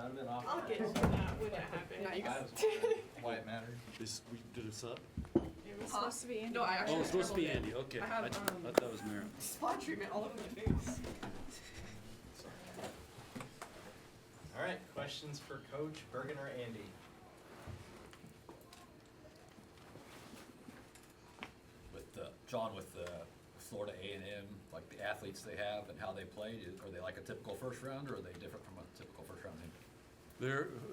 out of it off. I'll get to that when it happens. No, you got Why it matters. We did a sub? It was supposed to be Andy. No, I actually Oh, it's supposed to be scribbled it. Andy, okay. I have, I thought that was Mary. Spot treatment all over my face. All right, questions for Coach Bergen or Andy? With John, with Florida A&M, like the athletes they have and how they play, are they like a typical first round, or are they different from a typical first round team?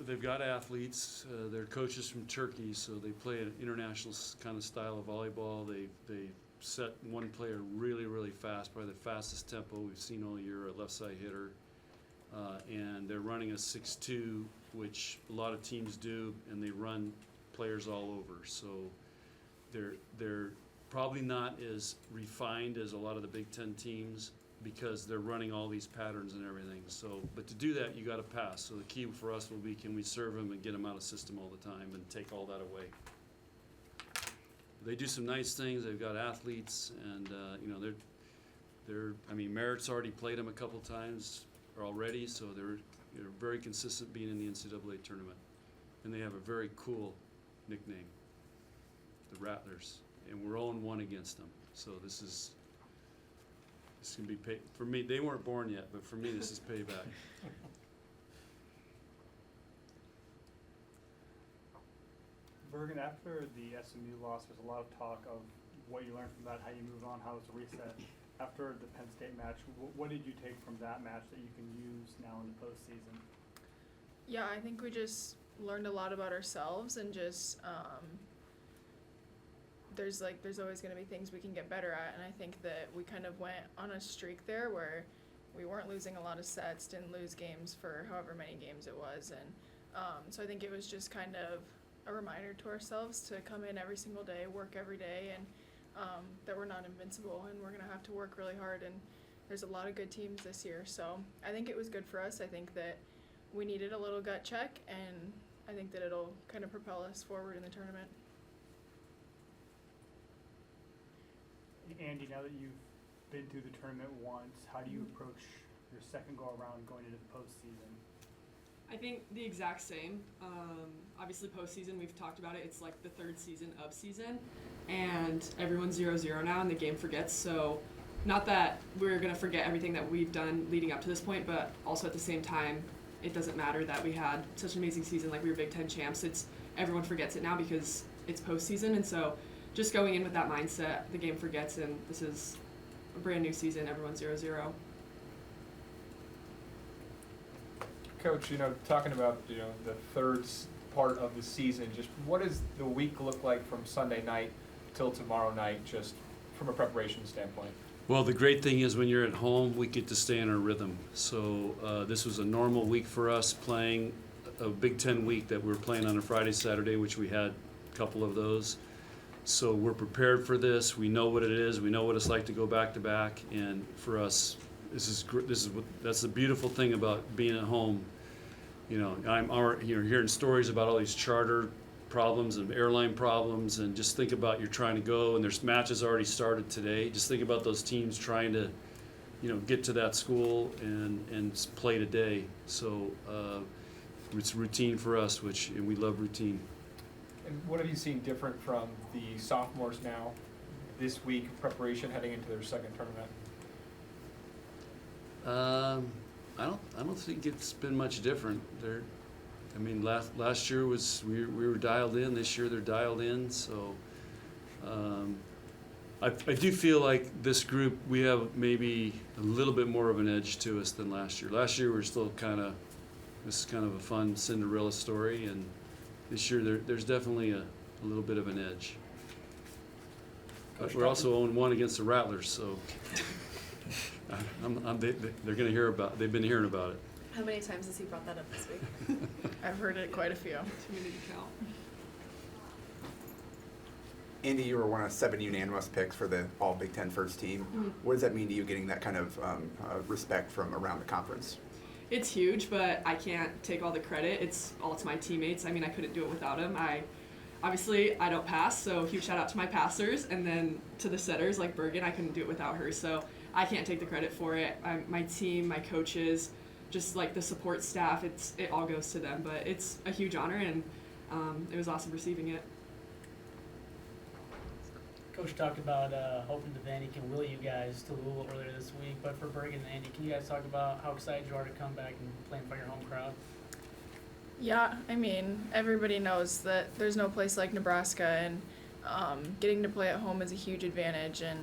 They've got athletes. They're coaches from Turkey, so they play an international kind of style of volleyball. They set one player really, really fast, probably the fastest tempo we've seen all year, a left side hitter. And they're running a 6-2, which a lot of teams do, and they run players all over. So they're probably not as refined as a lot of the Big Ten teams because they're running all these patterns and everything. So, but to do that, you got to pass. So the key for us will be, can we serve them and get them out of system all the time and take all that away? They do some nice things. They've got athletes, and you know, they're. I mean, Merritt's already played them a couple times already, so they're very consistent being in the NCAA tournament, and they have a very cool nickname, the Rattlers, and we're 0-1 against them. So this can be pay for me. They weren't born yet, but for me, this is payback. Bergen, after the SMU loss, there's a lot of talk of what you learned from that, how you move on, how it's a reset. After the Penn State match, what did you take from that match that you can use now in the postseason? Yeah, I think we just learned a lot about ourselves and just there's always going to be things we can get better at, and I think that we kind of went on a streak there where we weren't losing a lot of sets, didn't lose games for however many games it was, and so I think it was just kind of a reminder to ourselves to come in every single day, work every day, and that we're not invincible and we're going to have to work really hard, and there's a lot of good teams this year. So I think it was good for us. I think that we needed a little gut check, and I think that it'll kind of propel us forward in the tournament. Andy, now that you've been through the tournament once, how do you approach your second go-around going into the postseason? I think the exact same. Obviously, postseason, we've talked about it. It's like the third season of season, and everyone's 0-0 now, and the game forgets. So, not that we're going to forget everything that we've done leading up to this point, but also at the same time, it doesn't matter that we had such an amazing season, like we were Big Ten champs. Everyone forgets it now because it's postseason, and so just going in with that mindset, the game forgets, and this is a brand new season. Everyone's 0-0. Coach, talking about, the third part of the season, just what does the week look like from Sunday night till tomorrow night, just from a preparation standpoint? Well, the great thing is when you're at home, we get to stay in our rhythm. So this was a normal week for us, playing a Big Ten week that we were playing on a Friday, Saturday, which we had a couple of those. So we're prepared for this. We know what it is. We know what it's like to go back to back. And for us, that's the beautiful thing about being at home. I'm hearing stories about all these charter problems and airline problems, and just think about you're trying to go and there's matches already started today. Just think about those teams trying to, get to that school and play today. So it's routine for us, and we love routine. And what have you seen different from the sophomores now this week, preparation heading into their second tournament? I don't think it's been much different. Last year we were dialed in. This year they're dialed in. So I do feel like this group, we have maybe a little bit more of an edge to us than last year. Last year we were still this is kind of a fun Cinderella story, and this year there's definitely a little bit of an edge. But we're also 0-1 against the Rattlers, so they're going to hear about. They've been hearing about it. How many times has he brought that up this week? I've heard it quite a few. Too many to count. Andy, you were one of 7 unanimous picks for the All Big Ten first team. Mm-hmm. What does that mean to you, getting that kind of respect from around the conference? It's huge, but I can't take all the credit. It's all to my teammates. I couldn't do it without them. Obviously, I don't pass, so huge shout out to my passers, and then to the setters like Bergen. I couldn't do it without her, so I can't take the credit for it. My team, my coaches, just like the support staff, it all goes to them. But it's a huge honor, and it was awesome receiving it. Coach talked about hoping Devaney can will you guys to Louisville earlier this week, but for Bergen and Andy, can you guys talk about how excited you are to come back and play in front of your home crowd? Yeah, I mean, everybody knows that there's no place like Nebraska, and getting to play at home is a huge advantage. And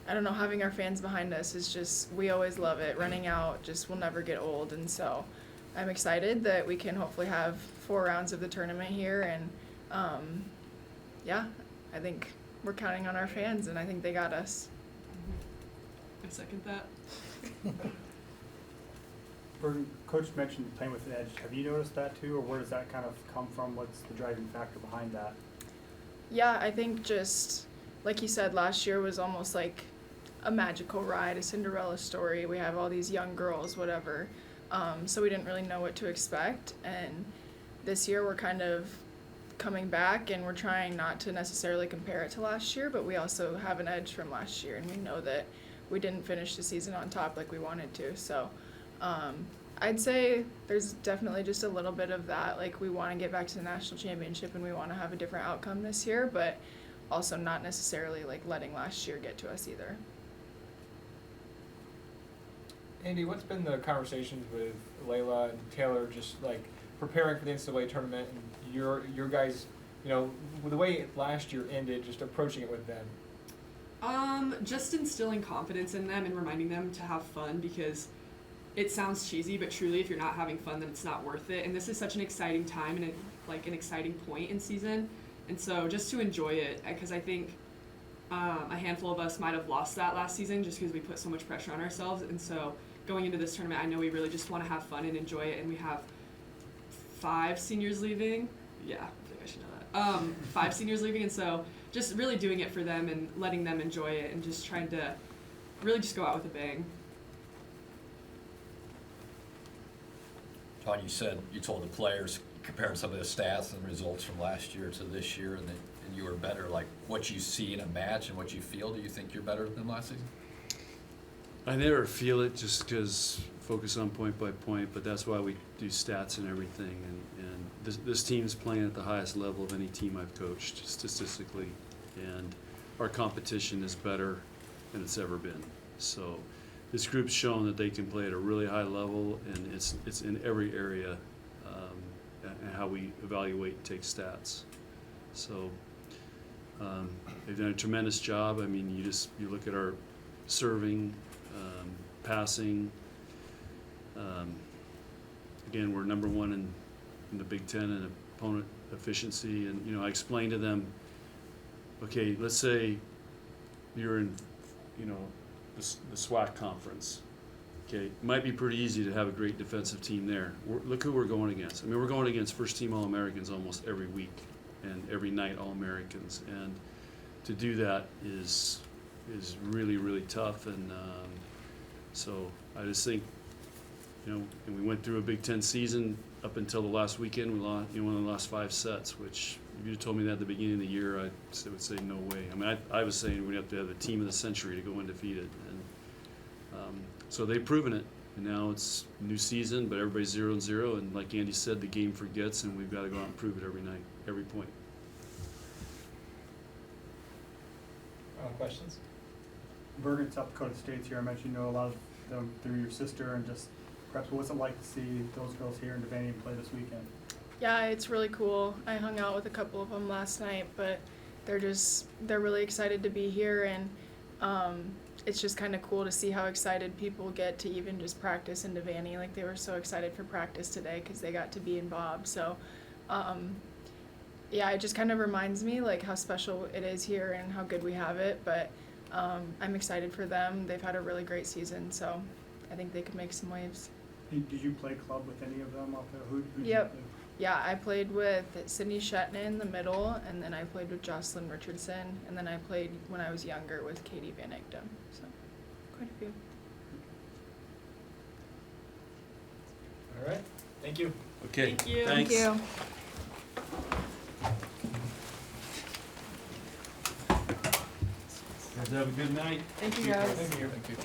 I don't know, having our fans behind us is just, we always love it. Running out just will never get old. And so I'm excited that we can hopefully have 4 rounds of the tournament here. And yeah, I think we're counting on our fans, and I think they got us. I second that. Bergen, Coach mentioned playing with an edge. Have you noticed that too, or where does that kind of come from? What's the driving factor behind that? Yeah, I think just like you said, last year was almost like a magical ride, a Cinderella story. We have all these young girls, whatever. So we didn't really know what to expect. And this year we're kind of coming back, and we're trying not to necessarily compare it to last year, but we also have an edge from last year, and we know that we didn't finish the season on top like we wanted to. So I'd say there's definitely just a little bit of that. Like, we want to get back to the national championship, and we want to have a different outcome this year, but also not necessarily like letting last year get to us either. Andy, what's been the conversations with Layla and Taylor, just like preparing for the NCAA tournament, and your guys, you know, with the way last year ended, just approaching it with them? Just instilling confidence in them and reminding them to have fun, because it sounds cheesy, but truly, if you're not having fun, then it's not worth it. And this is such an exciting time and an exciting point in season. And so just to enjoy it, because I think a handful of us might have lost that last season just because we put so much pressure on ourselves. And so going into this tournament, I know we really just want to have fun and enjoy it. And we have 5 seniors leaving. Yeah, I think I should know that. 5 seniors leaving, and so just really doing it for them and letting them enjoy it, and just trying to really just go out with a bang. John, you said you told the players, comparing some of the stats and results from last year to this year, and you were better. Like, what you see in a match and what you feel, do you think you're better than last season? I never feel it just because focus on point by point, but that's why we do stats and everything. And this team's playing at the highest level of any team I've coached statistically, and our competition is better than it's ever been. So this group's shown that they can play at a really high level, and it's in every area, and how we evaluate and take stats. So they've done a tremendous job. I mean, you look at our serving, passing. Again, we're number 1 in the Big Ten in opponent efficiency. And, you know, I explained to them, okay, let's say you're in, you know, the SWAC conference. Okay, it might be pretty easy to have a great defensive team there. Look who we're going against. I mean, we're going against first-team All-Americans almost every week, and every night All-Americans. And to do that is really, really tough. And so I just think, you know, and we went through a Big Ten season up until the last weekend. We lost, you know, one of the last 5 sets, which if you told me that at the beginning of the year, I would say no way. I mean, I was saying we'd have to have the team of the century to go undefeated. And so they've proven it. And now it's new season, but everybody's 0-0. And like Andy said, the game forgets, and we've got to go out and prove it every night, every point. Questions? Bergen, South Dakota State's here. I mentioned you know a lot of them through your sister, and just perhaps what's it like to see those girls here in Devaney play this weekend? Yeah, it's really cool. I hung out with a couple of them last night, but they're really excited to be here, and it's just kind of cool to see how excited people get to even just practice in Devaney. Like, they were so excited for practice today because they got to be in Bob. So yeah, it just kind of reminds me like how special it is here and how good we have it. But I'm excited for them. They've had a really great season, so I think they could make some waves. Did you play club with any of them out there? Who did Yep. you play? Yeah, I played with Sydney Shetton in the middle, and then I played with Jocelyn Richardson, and then I played when I was younger with Katie Van Egdom. So quite a few. All right. Thank you. Okay, Thank you. thanks. Thank you. Guys have a good night. Thank you, guys. Thank you.